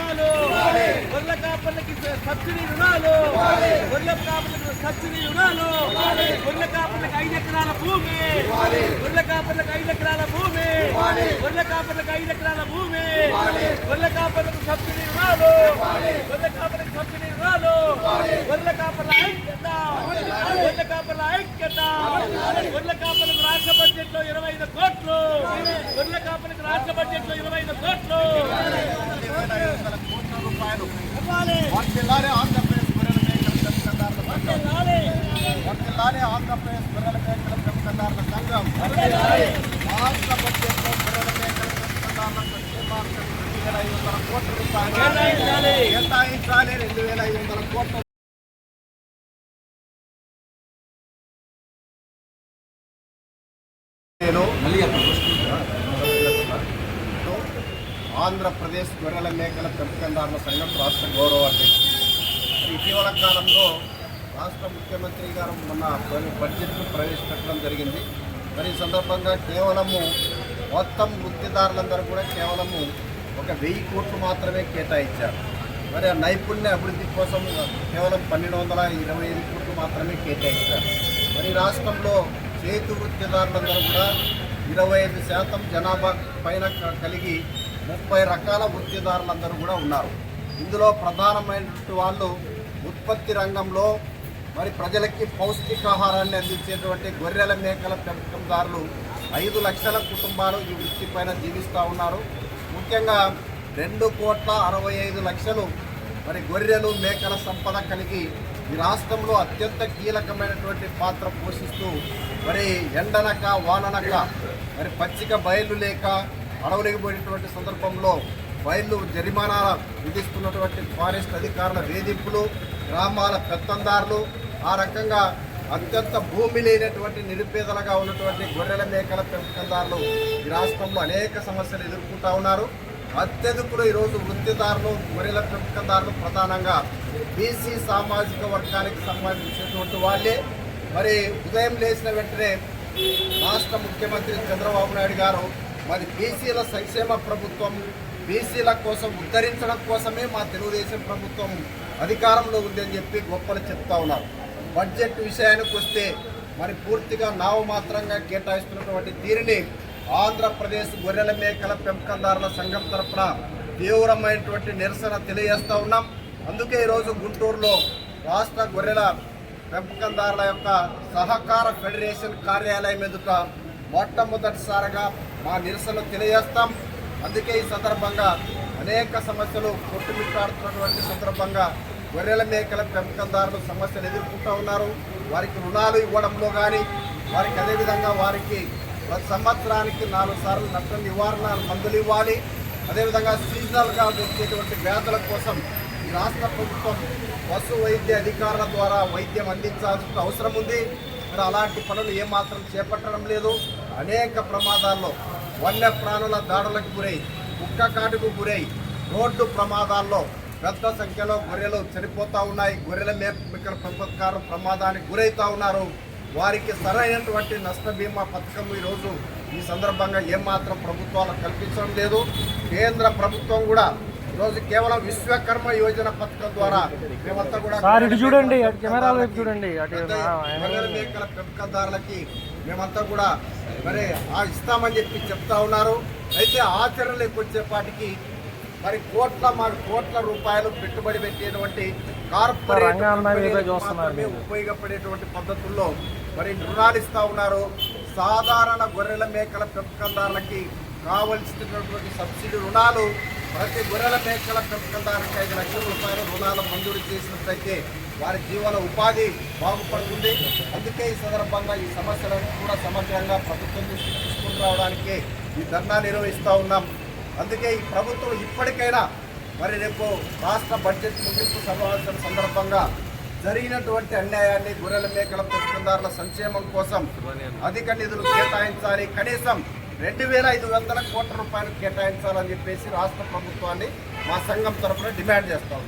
రుణాలు, గొర్రెల కాపర్లకి సబ్సిడీ రుణాలు, గొర్రెల కాపర్లకు సబ్సిడీ రుణాలు, గొర్రెల కాపర్లకు 5 ఎకరాల భూమి, గొర్రెల కాపర్లకు 5 ఎకరాల భూమి, గొర్రెల కాపర్లకు 5 ఎకరాల భూమి, గొర్రెల కాపర్లకు సబ్సిడీ రుణాలు, గొర్రెల కాపర్లకు సబ్సిడీ రుణాలు, గొర్రెల కాపర్ల ఐక్యత, గొర్రెల కాపర్ల ఐక్యత, గొర్రెల కాపర్లకు రాష్ట్ర బడ్జెట్ లో 25 కోట్లు, గొర్రెల కాపర్లకు రాష్ట్ర బడ్జెట్ లో 25 కోట్లు. ఆంధ్రప్రదేశ్ గొర్రెల మేకల పెంపకందారుల ఆంధ్రప్రదేశ్ గొర్రెల మేకల పెంపకందారుల సంఘం రాష్ట్ర బడ్జెట్లో గొర్రెల మేకల పెంపకందారుల సంక్షేమార్థం 2,500 కోట్ల రూపాయలు కేటాయించాలి. 2,500 కోట్ల ఆంధ్రప్రదేశ్ గొర్రెల మేకల పెంపకందారుల సంఘం రాష్ట్ర గౌరవ అధ్యక్షుడు. ఇటీవల కాలంలో రాష్ట్ర ముఖ్యమంత్రి గారు మొన్న బడ్జెట్ను ప్రవేశపెట్టడం జరిగింది. మరి ఈ సందర్భంగా కేవలము మొత్తం వృత్తిదారులందరూ కూడా కేవలము 1,000 కోట్లు మాత్రమే కేటాయించారు. మరి ఆ నైపుణ్య అభివృద్ధి కోసం కేవలం 1,225 కోట్లు మాత్రమే కేటాయించారు. మరి రాష్ట్రంలో చేతి వృత్తిదారులందరూ కూడా 25% జనాభా పైన కలిగి 30 రకాల వృత్తిదారులందరూ కూడా ఉన్నారు. ఇందులో ప్రధానమైనటువంటి వాళ్ళు ఉత్పత్తి రంగంలో మరి ప్రజలకి పౌష్టికాహారాన్ని అందించేటువంటి గొర్రెల మేకల పెంపకందారులు 5 లక్షల కుటుంబాలు ఈ వృత్తి పైన జీవిస్తూ ఉన్నారు. ముఖ్యంగా 2,65,00,000 మరి గొర్రెలు మేకల సంపద కలిగి ఈ రాష్ట్రంలో అత్యంత కీలకమైనటువంటి పాత్ర పోషిస్తూ మరి ఎండనక వాననక మరి పచ్చిక బయళ్ళు లేక అడవులకు పోయినటువంటి సందర్భంలో బయళ్ళు జరిమానా విధిస్తున్నటువంటి ఫారెస్ట్ అధికారుల వేధింపులు, గ్రామాల పెత్తందారులు, ఆ రకంగా అత్యంత భూమి లేనటువంటి నిరుపేదలుగా ఉన్నటువంటి గొర్రెల మేకల పెంపకందారులు ఈ రాష్ట్రంలో అనేక సమస్యలు ఎదుర్కొంటూ ఉన్నారు. అత్యధికులు ఈరోజు వృత్తిదారులు గొర్రెల పెంపకందారులు ప్రధానంగా బీసీ సామాజిక వర్గానికి సంబంధించినటువంటి వాళ్ళే. మరి ఉదయం లేచిన వెంటనే రాష్ట్ర ముఖ్యమంత్రి చంద్రబాబు నాయుడు గారు మరి బీసీల సంక్షేమ ప్రభుత్వం, బీసీల కోసం ఉద్ధరించడం కోసమే మా తెలుగుదేశం ప్రభుత్వం అధికారంలో ఉందని చెప్పి గొప్పలు చెప్తా ఉన్నారు. బడ్జెట్ విషయానికి వస్తే మరి పూర్తిగా నామమాత్రంగా కేటాయిస్తున్నటువంటి తీరుని ఆంధ్రప్రదేశ్ గొర్రెల మేకల పెంపకందారుల సంఘం తరఫున తీవ్రమైనటువంటి నిరసన తెలియజేస్తూ ఉన్నాం. అందుకే ఈరోజు గుంటూరులో రాష్ట్ర గొర్రెల పెంపకందారుల యొక్క సహకార ఫెడరేషన్ కార్యాలయం ఎదుట మొట్టమొదటిసారిగా మా నిరసన తెలియజేస్తాం. అందుకే ఈ సందర్భంగా అనేక సమస్యలు కొట్టుమిట్టాడుతున్నటువంటి సందర్భంగా గొర్రెల మేకల పెంపకందారులు సమస్యలు ఎదుర్కొంటూ ఉన్నారు. వారికి రుణాలు ఇవ్వడంలో కానీ వారికి అదేవిధంగా వారికి ప్రతి సంవత్సరానికి 4 సార్లు నష్ట నివారణ మందులు ఇవ్వాలి. అదేవిధంగా సీజనల్గా వచ్చేటువంటి వ్యాధుల కోసం ఈ రాష్ట్ర ప్రభుత్వం పశు వైద్య అధికారుల ద్వారా వైద్యం అందించాల్సిన అవసరం ఉంది. మరి అలాంటి పనులు ఏమాత్రం చేపట్టడం లేదు. అనేక ప్రమాదాల్లో వన్య ప్రాణుల దాడులకు గురై, కుక్క కాటుకు గురై, రోడ్డు ప్రమాదాల్లో పెద్ద సంఖ్యలో గొర్రెలు చనిపోతూ ఉన్నాయి. గొర్రెల మేకల పెంపకదారులు ప్రమాదానికి గురవుతూ ఉన్నారు. వారికి సరైనటువంటి నష్ట బీమా పథకం ఈరోజు ఈ సందర్భంగా ఏమాత్రం ప్రభుత్వాలు కల్పించడం లేదు. కేంద్ర ప్రభుత్వం కూడా ఈరోజు కేవలం విశ్వకర్మ యోజన పథకం ద్వారా మేమంతా కూడా గొర్రెల మేకల పెంపకందారులకి మేమంతా కూడా మరి ఇస్తామని చెప్పి చెప్తా ఉన్నారు. అయితే ఆచరణలోకి వచ్చేపాటికి మరి కోట్ల రూపాయలు పెట్టుబడి పెట్టేటువంటి కార్పొరేట్ ఉపయోగపడేటువంటి పద్ధతుల్లో మరి రుణాలు ఇస్తూ ఉన్నారు. సాధారణ గొర్రెల మేకల పెంపకందారులకి కావలసినటువంటి సబ్సిడీ రుణాలు ప్రతి గొర్రెల మేకల పెంపకందారులకి 5 లక్షల రూపాయల రుణాలు మంజూరు చేసినట్లయితే వారి జీవన ఉపాధి బాగుపడుతుంది. అందుకే ఈ సందర్భంగా ఈ సమస్యలను కూడా సమగ్రంగా ప్రభుత్వం దృష్టికి తీసుకుని రావడానికి ఈ ధర్నా నిర్వహిస్తూ ఉన్నాం. అందుకే ఈ ప్రభుత్వం ఇప్పటికైనా మరి రేపు రాష్ట్ర బడ్జెట్ ముగింపు సమావేశం సందర్భంగా జరిగినటువంటి అన్యాయాన్ని గొర్రెల మేకల పెంపకందారుల సంక్షేమం కోసం అధిక నిధులు కేటాయించాలి. కనీసం 2,500 కోట్ల రూపాయలు కేటాయించాలని చెప్పేసి రాష్ట్ర ప్రభుత్వాన్ని మా సంఘం తరఫున డిమాండ్ చేస్తాం.